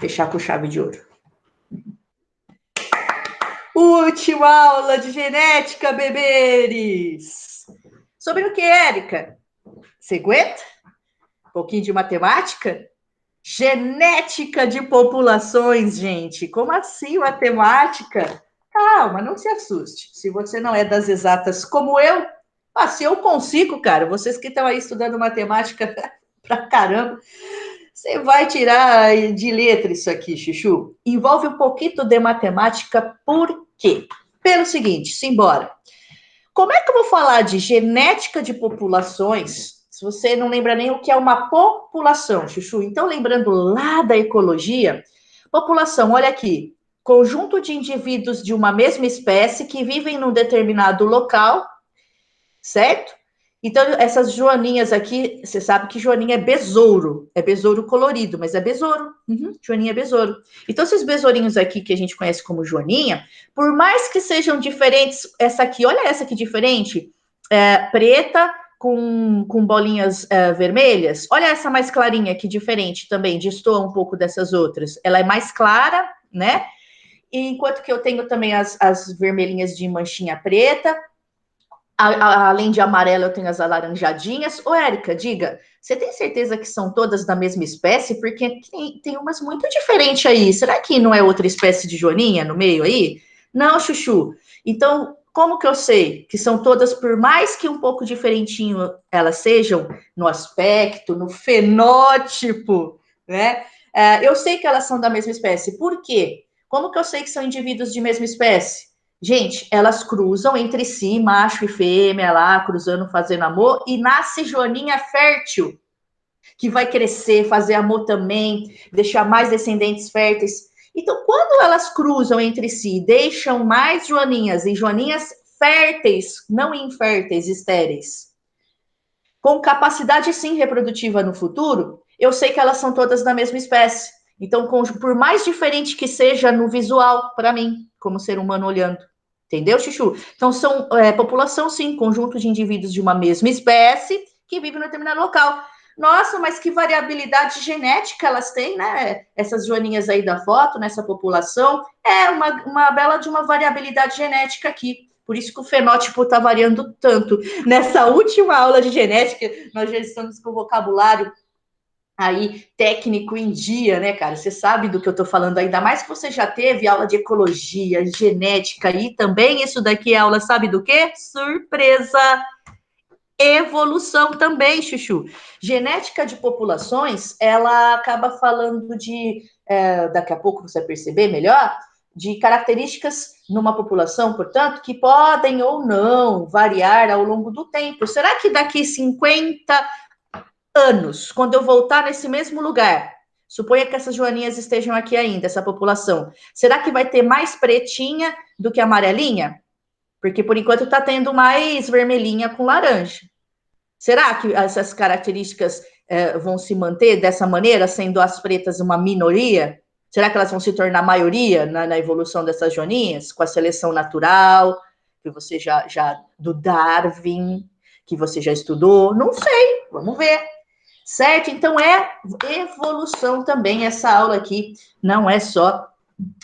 Fechar com chave de ouro. Última aula de genética, beberes! Sobre o que, Érica? Você aguenta? Um pouquinho de matemática? Genética de populações, gente. Como assim matemática? Calma, não se assuste. Se você não é das exatas como eu, se eu consigo, cara, vocês que estão aí estudando matemática pra caramba, você vai tirar de letra isso aqui, Chuchu. Envolve um pouquinho de matemática, por quê? Pelo seguinte, simbora. Como é que eu vou falar de genética de populações se você não lembra nem o que é uma população, Chuchu? Então, lembrando lá da ecologia, população, olha aqui, conjunto de indivíduos de uma mesma espécie que vivem num determinado local, certo? Então, essas joaninhas aqui, você sabe que joaninha é besouro colorido, mas é besouro. Joaninha é besouro. Então, esses besourinhos aqui que a gente conhece como joaninha, por mais que sejam diferentes, essa aqui, olha essa aqui diferente, preta com bolinhas vermelhas. Olha essa mais clarinha aqui, diferente também, destoa um pouco dessas outras. Ela é mais clara, né? E enquanto que eu tenho também as vermelhinhas de manchinha preta, além de amarelo, eu tenho as alaranjadinhas. Ô, Érica, diga, você tem certeza que são todas da mesma espécie? Porque tem umas muito diferentes aí. Será que não é outra espécie de joaninha no meio aí? Não, Chuchu. Então, como que eu sei que são todas, por mais que um pouco diferentinho elas sejam, no aspecto, no fenótipo, né? Eu sei que elas são da mesma espécie. Por quê? Como que eu sei que são indivíduos de mesma espécie? Gente, elas cruzam entre si, macho e fêmea lá, cruzando, fazendo amor, e nasce joaninha fértil, que vai crescer, fazer amor também, deixar mais descendentes férteis. Então, quando elas cruzam entre si, deixam mais joaninhas e joaninhas férteis, não inférteis, estéreis, com capacidade sim reprodutiva no futuro, eu sei que elas são todas da mesma espécie. Então, por mais diferente que seja no visual, para mim, como ser humano olhando. Entendeu, Chuchu? Então, são população, sim, conjunto de indivíduos de uma mesma espécie que vivem em determinado local. Nossa, mas que variabilidade genética elas têm, né? Essas joaninhas aí da foto, nessa população, é uma bela de uma variabilidade genética aqui. Por isso que o fenótipo está variando tanto. Nessa última aula de genética, nós já estamos com o vocabulário aí técnico em dia, né, cara? Você sabe do que eu tô falando, ainda mais que você já teve aula de ecologia, genética e também isso daqui é aula, sabe do quê? Surpresa! Evolução também, Chuchu. Genética de populações, ela acaba falando de, daqui a pouco você vai perceber melhor, de características numa população, portanto, que podem ou não variar ao longo do tempo. Será que daqui 50 anos, quando eu voltar nesse mesmo lugar, suponha que essas joaninhas estejam aqui ainda, essa população, será que vai ter mais pretinha do que amarelinha? Porque por enquanto está tendo mais vermelhinha com laranja. Será que essas características vão se manter dessa maneira, sendo as pretas uma minoria? Será que elas vão se tornar maioria na evolução dessas joaninhas, com a seleção natural, que você do Darwin, que você já estudou? Não sei, vamos ver. Certo? Então é evolução também essa aula aqui, não é só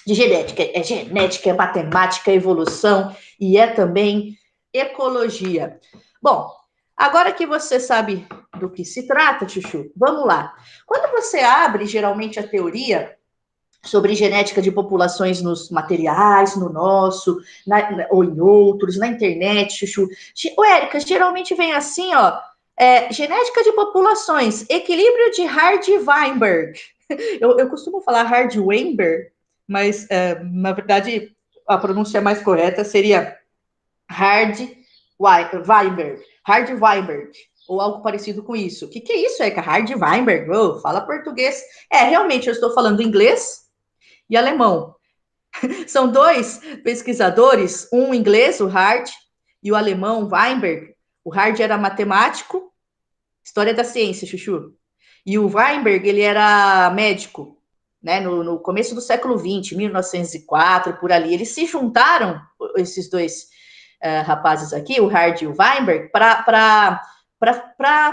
de genética, é matemática, é evolução e é também ecologia. Bom, agora que você sabe do que se trata, Chuchu, vamos lá. Quando você abre, geralmente, a teoria sobre genética de populações nos materiais, no nosso, ou em outros, na internet, Chuchu. Ô, Érica, geralmente vem assim, ó, genética de populações, equilíbrio de Hardy-Weinberg. Eu costumo falar Hardy-Weinberg, mas, na verdade, a pronúncia mais correta seria Hardy-Weinberg, Hardy-Weinberg, ou algo parecido com isso. O que é isso, Érica? Hardy-Weinberg? Oh, fala português. Realmente, eu estou falando inglês e alemão. São dois pesquisadores, um inglês, o Hard, e o alemão, Weinberg. O Hard era matemático, história da ciência, Chuchu. E o Weinberg, ele era médico, né, no começo do século XX, 1904, por ali. Eles se juntaram, esses dois rapazes aqui, o Hard e o Weinberg, para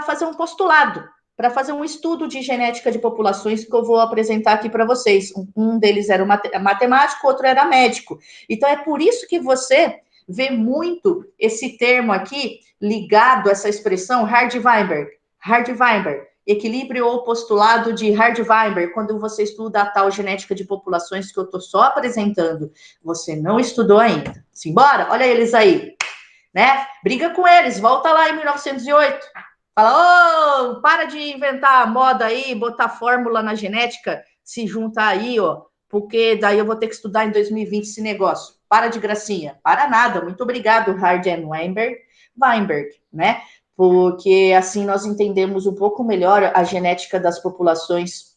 fazer um postulado, para fazer um estudo de genética de populações que eu vou apresentar aqui para vocês. Um deles era matemático, outro era médico. Então, é por isso que você vê muito esse termo aqui ligado a essa expressão Hardy-Weinberg. Hardy-Weinberg, equilíbrio ou postulado de Hardy-Weinberg, quando você estuda a tal genética de populações que eu estou só apresentando. Você não estudou ainda. Simbora? Olha eles aí, né? Briga com eles, volta lá em 1908. Fala, ô, para de inventar moda aí, botar fórmula na genética, se juntar aí, ó, porque daí eu vou ter que estudar em 2020 esse negócio. Para de gracinha. Para nada. Muito obrigado, Hardy and Weinberg, né? Porque assim nós entendemos um pouco melhor a genética das populações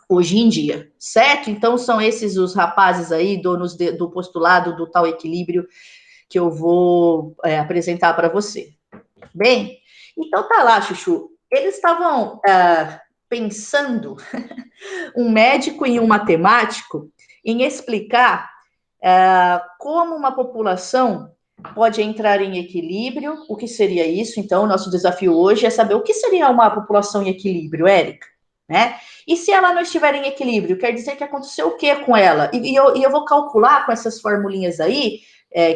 hoje em dia, certo? Então são esses os rapazes aí, donos do postulado do tal equilíbrio que eu vou apresentar para você. Bem, então tá lá, Chuchu. Eles estavam pensando, um médico e um matemático, em explicar como uma população pode entrar em equilíbrio. O que seria isso? Então, o nosso desafio hoje é saber o que seria uma população em equilíbrio, Érica, né? E se ela não estiver em equilíbrio, quer dizer que aconteceu o que com ela? E eu vou calcular com essas formulinhas aí,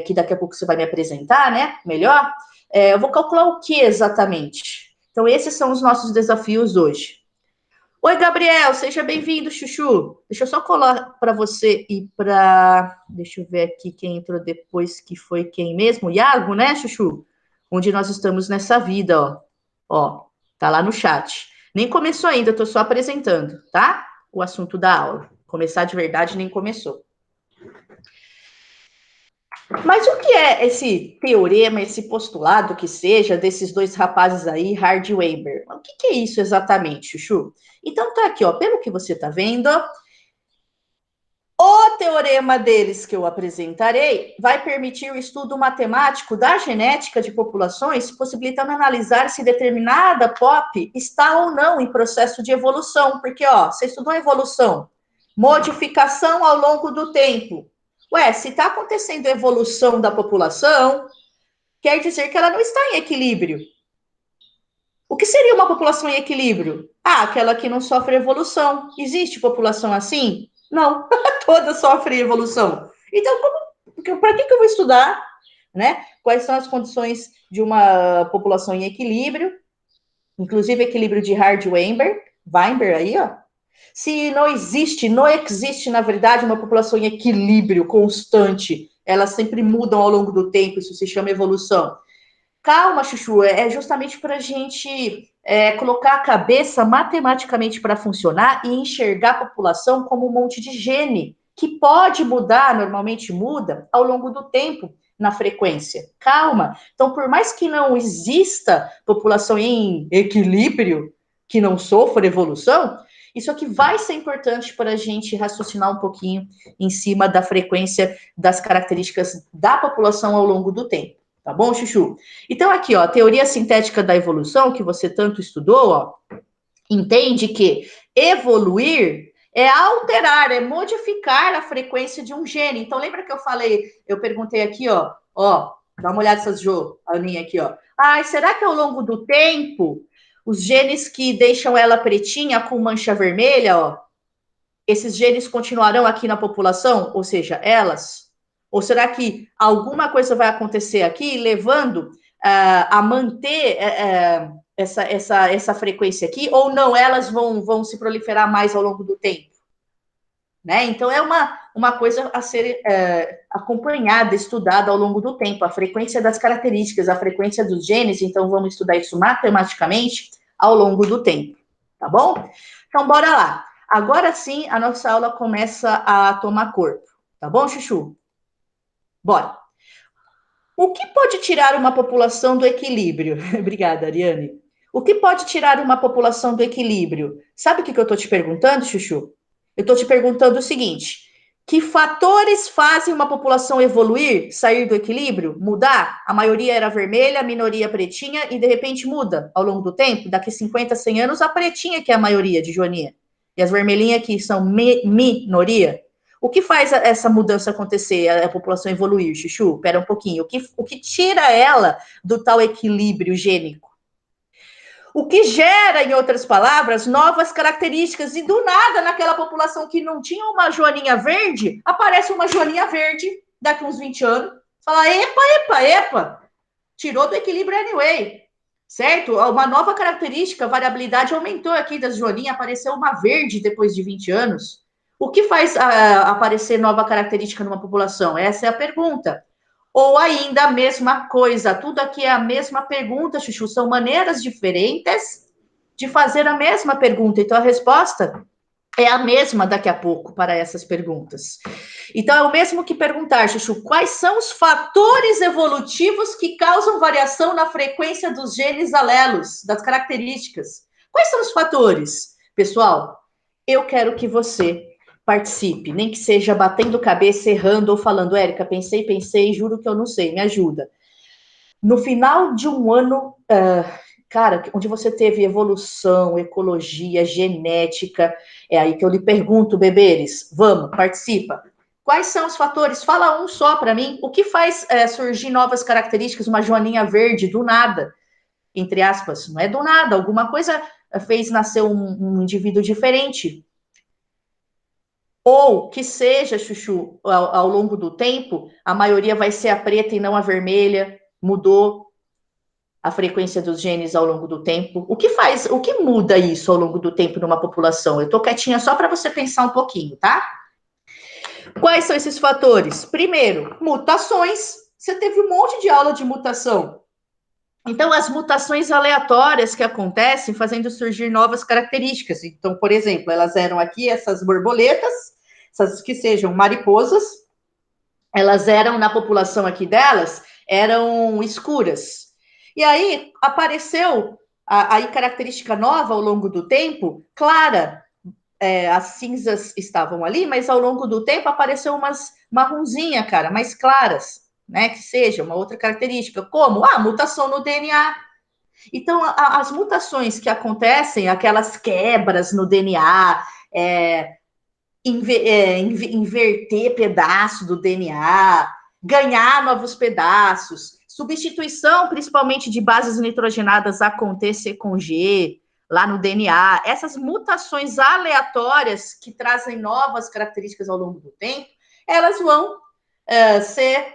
que daqui a pouco você vai me apresentar, né? Melhor. Eu vou calcular o que exatamente? Então, esses são os nossos desafios hoje. Oi, Gabriel, seja bem-vindo, Chuchu. Deixa eu só colar para você e para. Deixa eu ver aqui quem entrou depois, que foi quem mesmo? Iago, né, Chuchu? Onde nós estamos nessa vida, ó. Ó, tá lá no chat. Nem começou ainda, tô só apresentando, tá? O assunto da aula. Começar de verdade nem começou. Mas o que é esse teorema, esse postulado que seja desses dois rapazes aí, Hardy e Weber? O que é isso exatamente, Chuchu? Então tá aqui, ó, pelo que você tá vendo, o teorema deles que eu apresentarei vai permitir o estudo matemático da genética de populações, possibilitando analisar se determinada POP está ou não em processo de evolução, porque ó, você estudou evolução, modificação ao longo do tempo. Ué, se está acontecendo evolução da população, quer dizer que ela não está em equilíbrio. O que seria uma população em equilíbrio? Ah, aquela que não sofre evolução. Existe população assim? Não, todas sofrem evolução. Então, para que eu vou estudar, né? Quais são as condições de uma população em equilíbrio, inclusive equilíbrio de Hardy-Weinberg aí, ó. Se não existe, na verdade, uma população em equilíbrio constante, elas sempre mudam ao longo do tempo, isso se chama evolução. Calma, Chuchu, é justamente para a gente colocar a cabeça matematicamente para funcionar e enxergar a população como um monte de gene, que pode mudar, normalmente muda, ao longo do tempo, na frequência. Calma. Então, por mais que não exista população em equilíbrio, que não sofra evolução, isso aqui vai ser importante para a gente raciocinar um pouquinho em cima da frequência das características da população ao longo do tempo. Tá bom, Chuchu? Então, aqui, ó, a teoria sintética da evolução, que você tanto estudou, ó, entende que evoluir é alterar, é modificar a frequência de um gene. Então, lembra que eu falei, eu perguntei aqui, ó, dá uma olhada nessas Aninha aqui, ó. Ah, será que ao longo do tempo, os genes que deixam ela pretinha com mancha vermelha, ó, esses genes continuarão aqui na população, ou seja, elas? Ou será que alguma coisa vai acontecer aqui, levando a manter essa frequência aqui, ou não, elas vão se proliferar mais ao longo do tempo? Né? Então, é uma coisa a ser acompanhada, estudada ao longo do tempo, a frequência das características, a frequência dos genes, então vamos estudar isso matematicamente ao longo do tempo, tá bom? Então, bora lá. Agora sim, a nossa aula começa a tomar corpo, tá bom, Chuchu? Bora. O que pode tirar uma população do equilíbrio? Obrigada, Ariane. O que pode tirar uma população do equilíbrio? Sabe o que eu estou te perguntando, Chuchu? Eu estou te perguntando o seguinte: que fatores fazem uma população evoluir, sair do equilíbrio, mudar? A maioria era vermelha, a minoria pretinha, e de repente muda ao longo do tempo. Daqui 50, 100 anos, a pretinha que é a maioria de Joaninha. E as vermelhinhas que são minoria. O que faz essa mudança acontecer, a população evoluir, Chuchu? Espera um pouquinho. O que tira ela do tal equilíbrio gênico? O que gera, em outras palavras, novas características. E do nada, naquela população que não tinha uma joaninha verde, aparece uma joaninha verde daqui uns 20 anos. Fala, epa, tirou do equilíbrio anyway, certo? Uma nova característica, a variabilidade aumentou aqui das joaninhas, apareceu uma verde depois de 20 anos. O que faz aparecer nova característica numa população? Essa é a pergunta. Ou ainda a mesma coisa, tudo aqui é a mesma pergunta, Chuchu, são maneiras diferentes de fazer a mesma pergunta. Então, a resposta é a mesma daqui a pouco para essas perguntas. Então, é o mesmo que perguntar, Chuchu, quais são os fatores evolutivos que causam variação na frequência dos genes alelos, das características? Quais são os fatores? Pessoal, eu quero que você participe, nem que seja batendo cabeça, errando ou falando, Érica, pensei, juro que eu não sei, me ajuda. No final de um ano, cara, onde você teve evolução, ecologia, genética, é aí que eu lhe pergunto, beberes, vamos, participa. Quais são os fatores? Fala um só para mim. O que faz surgir novas características, uma joaninha verde do nada? Entre aspas, não é do nada, alguma coisa fez nascer um indivíduo diferente. Ou que seja, Chuchu, ao longo do tempo, a maioria vai ser a preta e não a vermelha, mudou a frequência dos genes ao longo do tempo. O que muda isso ao longo do tempo numa população? Eu tô quietinha só para você pensar um pouquinho, tá? Quais são esses fatores? Primeiro, mutações. Você teve um monte de aula de mutação. Então, as mutações aleatórias que acontecem fazendo surgir novas características. Então, por exemplo, elas eram aqui essas borboletas, essas que sejam mariposas, elas eram, na população aqui delas, eram escuras. E aí apareceu aí característica nova ao longo do tempo, clara. As cinzas estavam ali, mas ao longo do tempo apareceu umas marronzinha, cara, mais claras, né? Que seja uma outra característica, como a mutação no DNA. Então, as mutações que acontecem, aquelas quebras no DNA, inverter pedaço do DNA, ganhar novos pedaços, substituição, principalmente de bases nitrogenadas a com T, C com G, lá no DNA, essas mutações aleatórias que trazem novas características ao longo do tempo, elas vão ser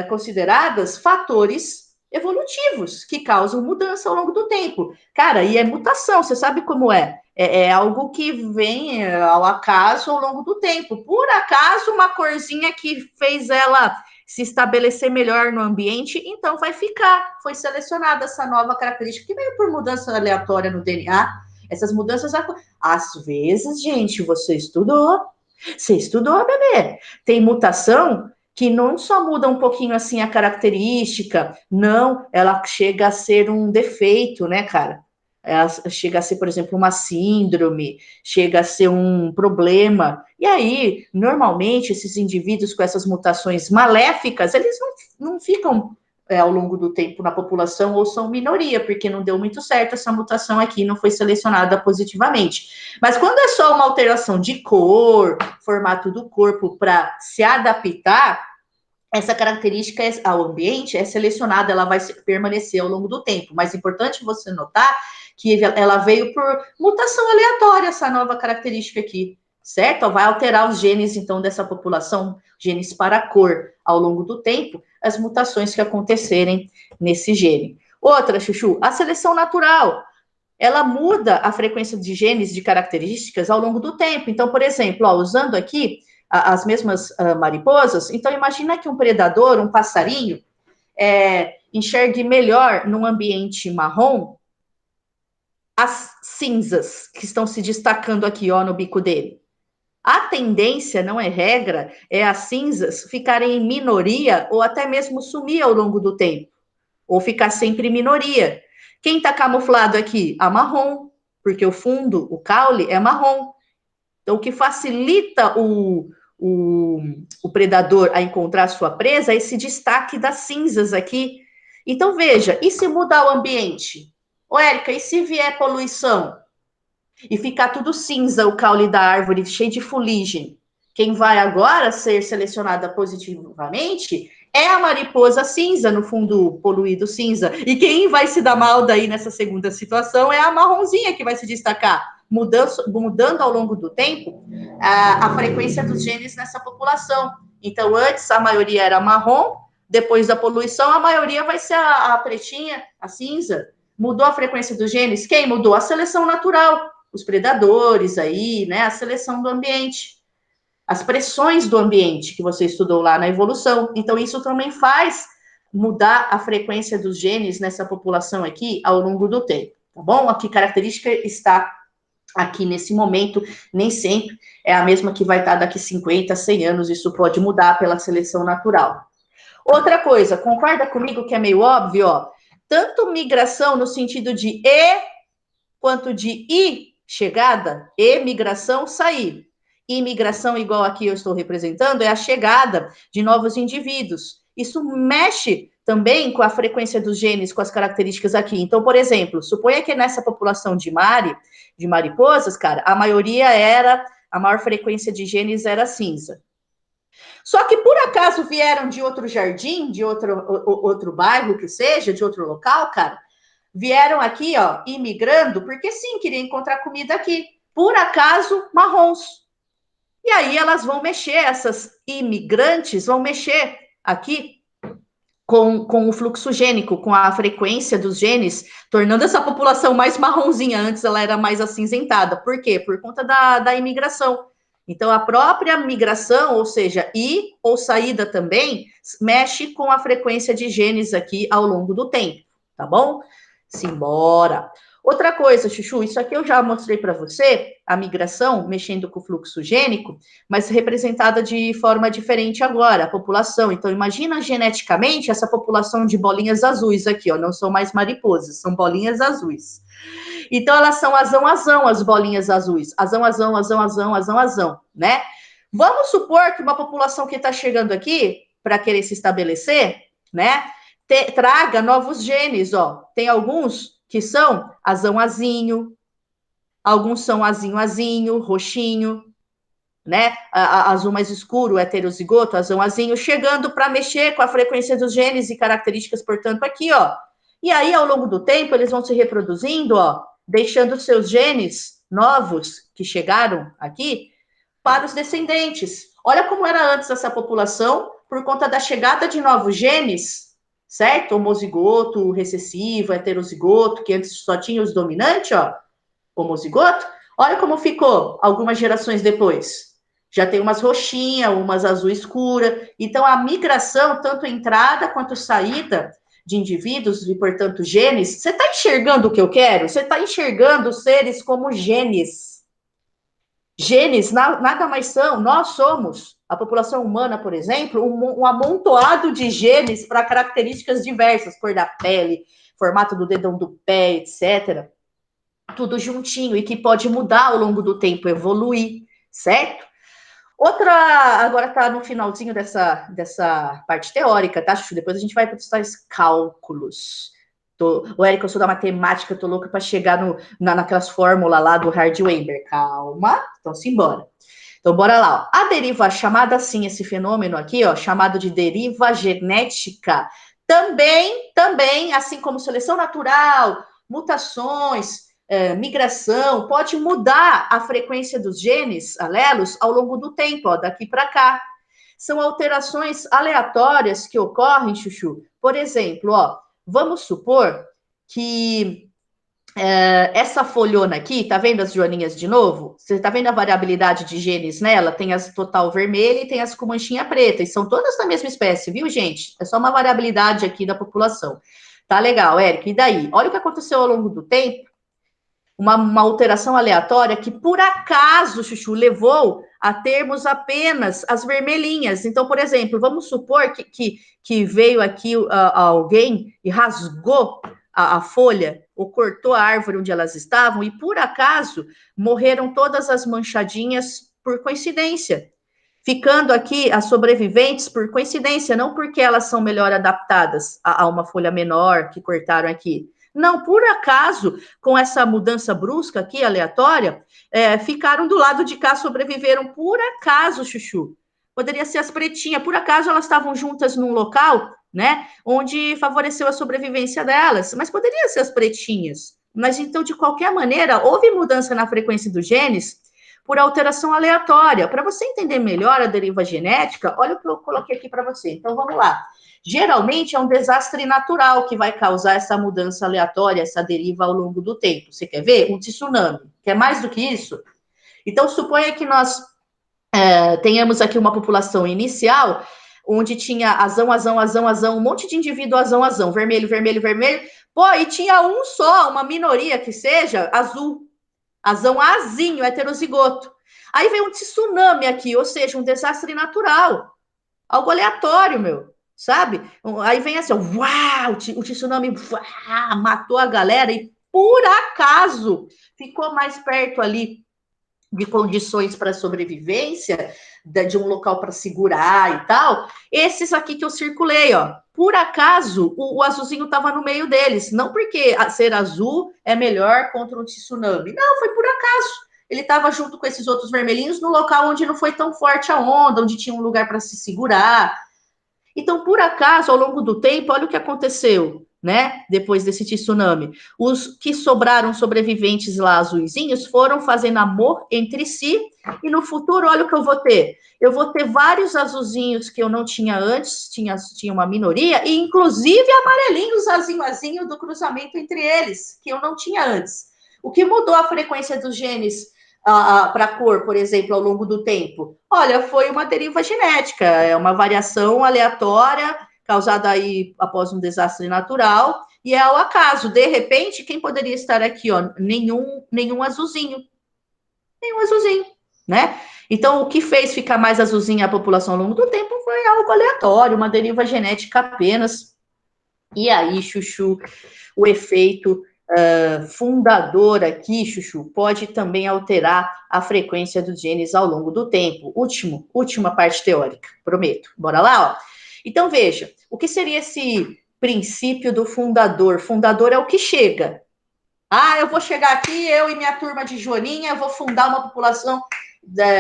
consideradas fatores evolutivos que causam mudança ao longo do tempo. Cara, e é mutação, você sabe como é? É algo que vem ao acaso ao longo do tempo. Por acaso, uma corzinha que fez ela se estabelecer melhor no ambiente, então vai ficar. Foi selecionada essa nova característica que veio por mudança aleatória no DNA. Essas mudanças, às vezes, gente, você estudou, bebê. Tem mutação que não só muda um pouquinho assim a característica, não, ela chega a ser um defeito, né, cara? Ela chega a ser, por exemplo, uma síndrome, chega a ser um problema. E aí, normalmente, esses indivíduos com essas mutações maléficas, eles não ficam ao longo do tempo na população ou são minoria, porque não deu muito certo essa mutação aqui, não foi selecionada positivamente. Mas quando é só uma alteração de cor, formato do corpo para se adaptar, essa característica ao ambiente é selecionada, ela vai permanecer ao longo do tempo. Mas é importante você notar que ela veio por mutação aleatória, essa nova característica aqui, certo? Vai alterar os genes, então, dessa população, genes para a cor, ao longo do tempo, as mutações que acontecerem nesse gene. Outra, Chuchu, a seleção natural. Ela muda a frequência de genes de características ao longo do tempo. Então, por exemplo, usando aqui as mesmas mariposas, então imagina que um predador, um passarinho, enxergue melhor num ambiente marrom as cinzas que estão se destacando aqui, no bico dele. A tendência, não é regra, é as cinzas ficarem em minoria ou até mesmo sumir ao longo do tempo, ou ficar sempre em minoria. Quem está camuflado aqui? A marrom, porque o fundo, o caule, é marrom. Então, o que facilita o predador a encontrar sua presa é esse destaque das cinzas aqui. Então, veja, e se mudar o ambiente? Ô, Érica, e se vier poluição? E ficar tudo cinza, o caule da árvore cheio de fuligem? Quem vai agora ser selecionada positivamente é a mariposa cinza, no fundo poluído cinza. E quem vai se dar mal daí nessa segunda situação é a marronzinha que vai se destacar, mudando ao longo do tempo a frequência dos genes nessa população. Então, antes a maioria era marrom, depois da poluição, a maioria vai ser a pretinha, a cinza. Mudou a frequência dos genes? Quem mudou? A seleção natural, os predadores aí, né? A seleção do ambiente, as pressões do ambiente que você estudou lá na evolução. Então, isso também faz mudar a frequência dos genes nessa população aqui ao longo do tempo, tá bom? A que característica está aqui nesse momento, nem sempre é a mesma que vai estar daqui 50, 100 anos, isso pode mudar pela seleção natural. Outra coisa, concorda comigo que é meio óbvio, ó? Tanto migração no sentido de e, quanto de i, chegada, e migração, sair. Imigração, igual aqui eu estou representando, é a chegada de novos indivíduos. Isso mexe também com a frequência dos genes, com as características aqui. Então, por exemplo, suponha que nessa população de mariposas, cara, a maior frequência de genes era cinza. Só que por acaso vieram de outro jardim, de outro bairro que seja, de outro local, cara, vieram aqui, ó, imigrando, porque sim, queria encontrar comida aqui. Por acaso, marrons. E aí elas vão mexer, essas imigrantes vão mexer aqui com o fluxo gênico, com a frequência dos genes, tornando essa população mais marronzinha. Antes ela era mais acinzentada. Por quê? Por conta da imigração. Então, a própria migração, ou seja, ir ou saída também, mexe com a frequência de genes aqui ao longo do tempo, tá bom? Simbora! Outra coisa, Chuchu, isso aqui eu já mostrei para você, a migração mexendo com o fluxo gênico, mas representada de forma diferente agora, a população. Então, imagina geneticamente essa população de bolinhas azuis aqui, ó, não são mais mariposas, são bolinhas azuis. Então, elas são azão, as bolinhas azuis. Azão, né? Vamos supor que uma população que está chegando aqui, para querer se estabelecer, né, traga novos genes, ó. Tem alguns que são azão-azinho, alguns são azinho-azinho, roxinho, né? Azul mais escuro, heterozigoto, azão-azinho, chegando para mexer com a frequência dos genes e características, portanto, aqui, ó. E aí, ao longo do tempo, eles vão se reproduzindo, ó, deixando seus genes novos que chegaram aqui para os descendentes. Olha como era antes essa população, por conta da chegada de novos genes, certo? Homozigoto, recessivo, heterozigoto, que antes só tinha os dominantes, ó, homozigoto. Olha como ficou algumas gerações depois. Já tem umas roxinhas, umas azul escura. Então, a migração, tanto entrada quanto saída de indivíduos e, portanto, genes. Você está enxergando o que eu quero? Você está enxergando os seres como genes. Genes nada mais são, nós somos, a população humana, por exemplo, um amontoado de genes para características diversas, cor da pele, formato do dedão do pé, etc. Tudo juntinho e que pode mudar ao longo do tempo, evoluir, certo? Outra, agora está no finalzinho dessa parte teórica, tá, Chuchu? Depois a gente vai para os tais cálculos. O Érico, eu sou da matemática, tô louca para chegar naquelas fórmulas lá do Hard-Weber. Calma, então simbora. Então, bora lá. Ó. A deriva, chamada assim, esse fenômeno aqui, ó, chamado de deriva genética, também, assim como seleção natural, mutações, migração, pode mudar a frequência dos genes, alelos, ao longo do tempo, ó, daqui para cá. São alterações aleatórias que ocorrem, Chuchu. Por exemplo, ó, vamos supor que essa folhona aqui, tá vendo as joaninhas de novo? Você tá vendo a variabilidade de genes nela? Tem as total vermelha e tem as com manchinha preta, e são todas da mesma espécie, viu, gente? É só uma variabilidade aqui da população. Tá legal, Érico, e daí? Olha o que aconteceu ao longo do tempo, uma alteração aleatória que, por acaso, Chuchu, levou a termos apenas as vermelhinhas. Então, por exemplo, vamos supor que veio aqui alguém e rasgou a folha ou cortou a árvore onde elas estavam e, por acaso, morreram todas as manchadinhas por coincidência. Ficando aqui as sobreviventes por coincidência, não porque elas são melhor adaptadas a uma folha menor que cortaram aqui. Não, por acaso, com essa mudança brusca aqui, aleatória, ficaram do lado de cá, sobreviveram por acaso, Chuchu. Poderia ser as pretinhas. Por acaso elas estavam juntas num local, né, onde favoreceu a sobrevivência delas, mas poderia ser as pretinhas. Mas então, de qualquer maneira, houve mudança na frequência dos genes por alteração aleatória. Para você entender melhor a deriva genética, olha o que eu coloquei aqui para você. Então, vamos lá. Geralmente é um desastre natural que vai causar essa mudança aleatória, essa deriva ao longo do tempo. Você quer ver? Um tsunami. Quer mais do que isso? Então, suponha que nós tenhamos aqui uma população inicial onde tinha azão, um monte de indivíduo azão, vermelho, vermelho, vermelho. Pô, e tinha um só, uma minoria que seja azul, azão azinho, heterozigoto. Aí vem um tsunami aqui, ou seja, um desastre natural, algo aleatório, meu, sabe? Aí vem assim, uau, o tsunami uau, matou a galera e por acaso ficou mais perto ali de condições para sobrevivência, de um local para segurar e tal, esses aqui que eu circulei, ó. Por acaso, o azulzinho estava no meio deles. Não porque ser azul é melhor contra um tsunami. Não, foi por acaso. Ele estava junto com esses outros vermelhinhos no local onde não foi tão forte a onda, onde tinha um lugar para se segurar. Então, por acaso, ao longo do tempo, olha o que aconteceu, né? Depois desse tsunami. Os que sobraram sobreviventes lá, azuizinhos, foram fazendo amor entre si. E no futuro, olha o que eu vou ter. Eu vou ter vários azulzinhos que eu não tinha antes, tinha uma minoria, e inclusive amarelinhos, azinho do cruzamento entre eles, que eu não tinha antes. O que mudou a frequência dos genes para a cor, por exemplo, ao longo do tempo? Olha, foi uma deriva genética, é uma variação aleatória causada aí após um desastre natural, e é ao acaso. De repente, quem poderia estar aqui? Ó, nenhum azulzinho. Nenhum azulzinho, né? Então, o que fez ficar mais azulzinha a população ao longo do tempo foi algo aleatório, uma deriva genética apenas. E aí, Chuchu, o efeito fundador aqui, Chuchu, pode também alterar a frequência dos genes ao longo do tempo. Última parte teórica, prometo. Bora lá, ó. Então, veja, o que seria esse princípio do fundador? Fundador é o que chega. Ah, eu vou chegar aqui, eu e minha turma de Joaninha, vou fundar uma população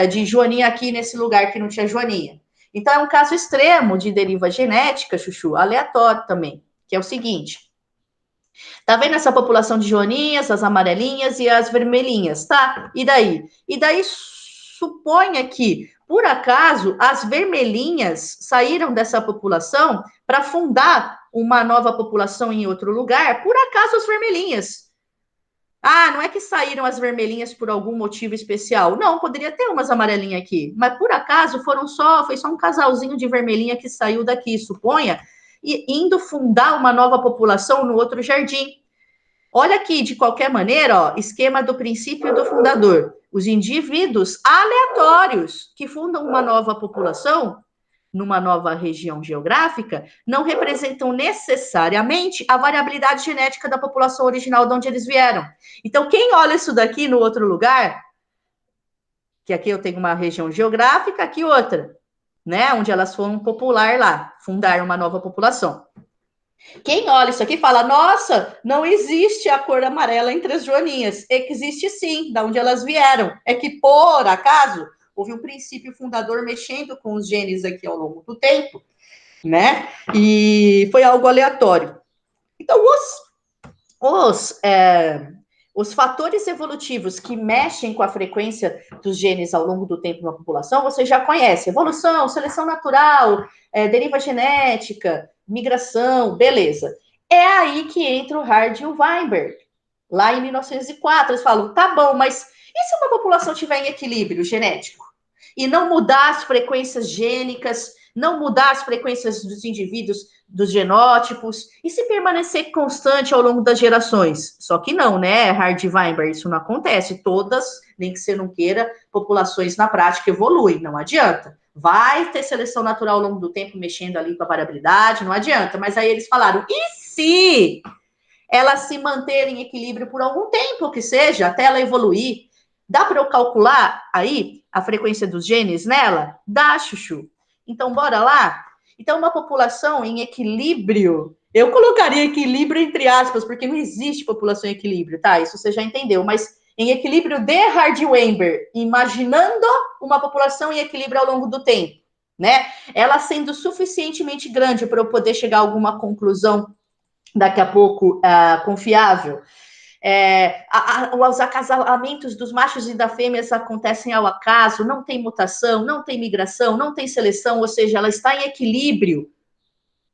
de Joaninha aqui nesse lugar que não tinha Joaninha. Então, é um caso extremo de deriva genética, Chuchu, aleatório também, que é o seguinte. Tá vendo essa população de joaninhas, as amarelinhas e as vermelhinhas, tá? E daí? E daí suponha que, por acaso, as vermelhinhas saíram dessa população para fundar uma nova população em outro lugar, por acaso as vermelhinhas. Ah, não é que saíram as vermelhinhas por algum motivo especial. Não, poderia ter umas amarelinhas aqui. Mas por acaso foi só um casalzinho de vermelhinha que saiu daqui, suponha, e indo fundar uma nova população no outro jardim. Olha aqui, de qualquer maneira, ó, esquema do princípio do fundador. Os indivíduos aleatórios que fundam uma nova população numa nova região geográfica não representam necessariamente a variabilidade genética da população original de onde eles vieram. Então, quem olha isso daqui no outro lugar, que aqui eu tenho uma região geográfica, aqui outra, né, onde elas foram popular lá, fundaram uma nova população. Quem olha isso aqui fala, nossa, não existe a cor amarela entre as joaninhas. É que existe sim, da onde elas vieram. É que, por acaso, houve um princípio fundador mexendo com os genes aqui ao longo do tempo, né? E foi algo aleatório. Então, os fatores evolutivos que mexem com a frequência dos genes ao longo do tempo na população, você já conhece. Evolução, seleção natural, deriva genética, migração, beleza. É aí que entra o Hard e o Weinberg. Lá em 1904, eles falam, tá bom, mas e se uma população tiver em equilíbrio genético? E não mudar as frequências gênicas, não mudar as frequências dos indivíduos, dos genótipos, e se permanecer constante ao longo das gerações? Só que não, né, Hard e Weinberg, isso não acontece. Todas, nem que você não queira, populações na prática evoluem, não adianta. Vai ter seleção natural ao longo do tempo, mexendo ali com a variabilidade, não adianta. Mas aí eles falaram, e se ela se manter em equilíbrio por algum tempo, que seja, até ela evoluir? Dá para eu calcular aí a frequência dos genes nela? Dá, Chuchu. Então, bora lá? Então, uma população em equilíbrio, eu colocaria equilíbrio entre aspas, porque não existe população em equilíbrio, tá? Isso você já entendeu, mas em equilíbrio de Hard-Weinberg, imaginando uma população em equilíbrio ao longo do tempo. né? Ela sendo suficientemente grande para eu poder chegar a alguma conclusão daqui a pouco confiável. Os acasalamentos dos machos e das fêmeas acontecem ao acaso, não tem mutação, não tem migração, não tem seleção, ou seja, ela está em equilíbrio,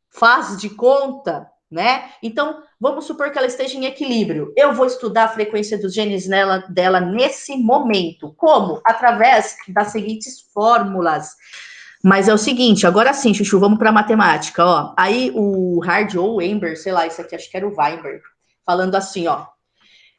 faz de conta, né? Então, vamos supor que ela esteja em equilíbrio. Eu vou estudar a frequência dos genes dela nesse momento. Como? Através das seguintes fórmulas. Mas é o seguinte, agora sim, Chuchu, vamos para matemática, ó. Aí o Hard ou o Weinberg, sei lá, isso aqui acho que era o Weinberg, falando assim, ó.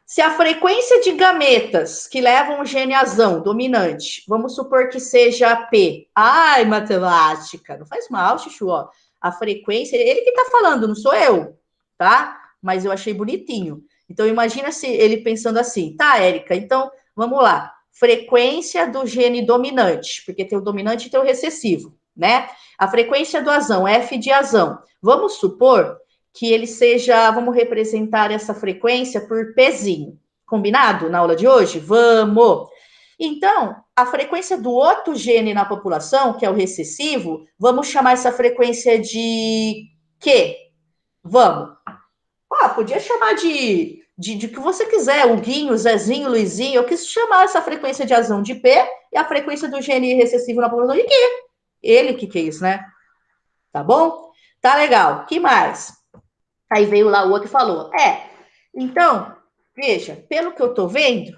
Se a frequência de gametas que levam o gene azão dominante, vamos supor que seja P. Ai, matemática, não faz mal, Chuchu, ó. A frequência, ele que tá falando, não sou eu, tá? Mas eu achei bonitinho. Então, imagina se ele pensando assim, tá, Érica, então, vamos lá. Frequência do gene dominante, porque tem o dominante e tem o recessivo, né? A frequência do azão, F de azão. Vamos supor que ele seja, vamos representar essa frequência por Pzinho. Combinado na aula de hoje? Vamos! Então, a frequência do outro gene na população, que é o recessivo, vamos chamar essa frequência de Q. Vamos. Podia chamar de que você quiser, o Guinho, Zezinho, Luizinho, eu quis chamar essa frequência de azão de P e a frequência do gene recessivo na população de Q. Ele que é isso, né? Tá bom? Tá legal. Que mais? Aí veio lá o outro e falou: então, veja, pelo que eu tô vendo,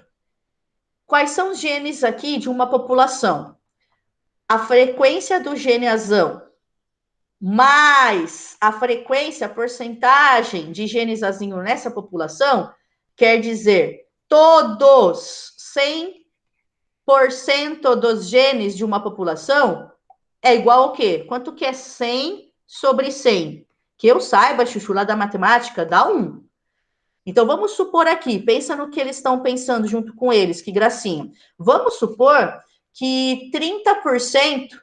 quais são os genes aqui de uma população? A frequência do gene azão mais a frequência, a porcentagem de genes azinho nessa população, quer dizer, todos 100% dos genes de uma população é igual ao quê? Quanto que é 100 sobre 100? Que eu saiba, Chuchu, lá da matemática, dá 1. Então, vamos supor aqui, pensa no que eles estão pensando junto com eles, que gracinha. Vamos supor que 30%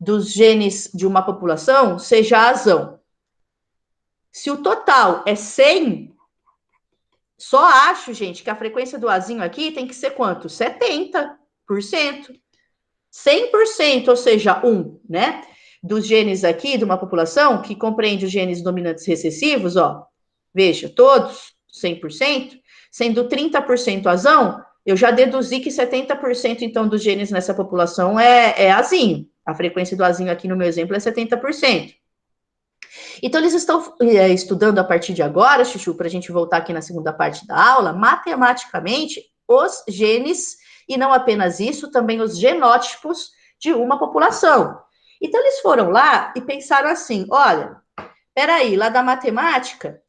dos genes de uma população seja azão. Se o total é 100, só acho, gente, que a frequência do azinho aqui tem que ser quanto? 70%. 100%, ou seja, 1, né? Dos genes aqui de uma população que compreende os genes dominantes recessivos, ó. Veja, todos 100%, sendo 30% azão, eu já deduzi que 70% então dos genes nessa população é azinho. A frequência do azinho aqui no meu exemplo é 70%. Então, eles estão estudando a partir de agora, Chuchu, para a gente voltar aqui na segunda parte da aula, matematicamente, os genes, e não apenas isso, também os genótipos de uma população. Então, eles foram lá e pensaram assim: olha, peraí, lá da matemática,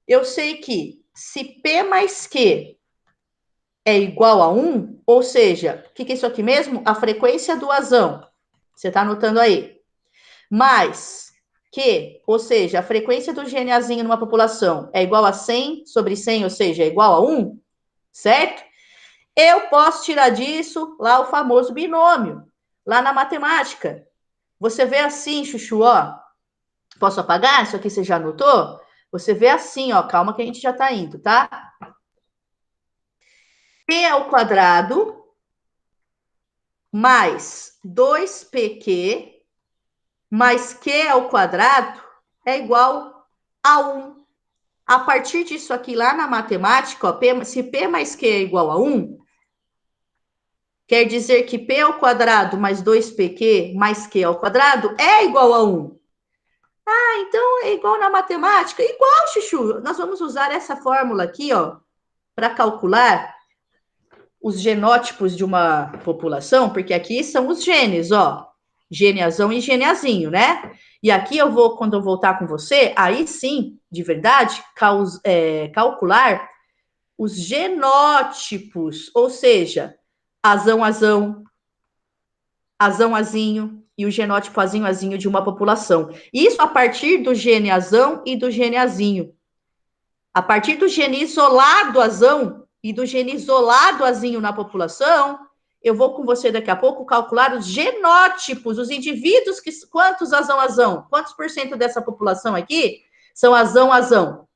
eu sei que se P mais Q é igual a 1, ou seja, o que é isso aqui mesmo? A frequência do azão. Você está anotando aí. Mais que, ou seja, a frequência do GNAzinho numa população é igual a 100 sobre 100, ou seja, é igual a 1, certo? Eu posso tirar disso lá o famoso binômio, lá na matemática. Você vê assim, Chuchu, ó. Posso apagar? Isso aqui você já anotou? Você vê assim, ó. Calma que a gente já tá indo, tá? P ao quadrado mais 2pq mais q ao quadrado é igual a 1. A partir disso aqui, lá na matemática, ó, se P mais Q é igual a 1, quer dizer que P ao quadrado mais 2pq mais Q ao quadrado é igual a 1. Ah, então é igual na matemática? Igual, Chuchu. Nós vamos usar essa fórmula aqui, ó, para calcular os genótipos de uma população, porque aqui são os genes, ó, geneazão e geneazinho, né? E aqui eu vou, quando eu voltar com você, aí sim, de verdade, calcular os genótipos, ou seja, azão, azão, azão, azinho e o genótipo azinho, azinho de uma população. Isso a partir do gene azão e do gene azinho. A partir do gene isolado azão e do gene isolado azinho na população, eu vou com você daqui a pouco calcular os genótipos, os indivíduos que quantos azão, quantos por cento dessa população aqui são azão.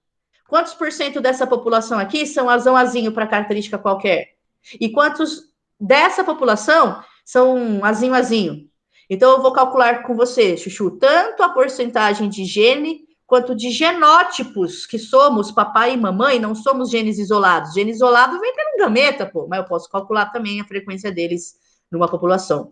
Quantos por cento dessa população aqui são azão para característica qualquer? E quantos dessa população são azinho? Então, eu vou calcular com você, Chuchu, tanto a porcentagem de gene quanto de genótipos que somos, papai e mamãe, não somos genes isolados. Gene isolado vem pelo gameta, pô, mas eu posso calcular também a frequência deles numa população.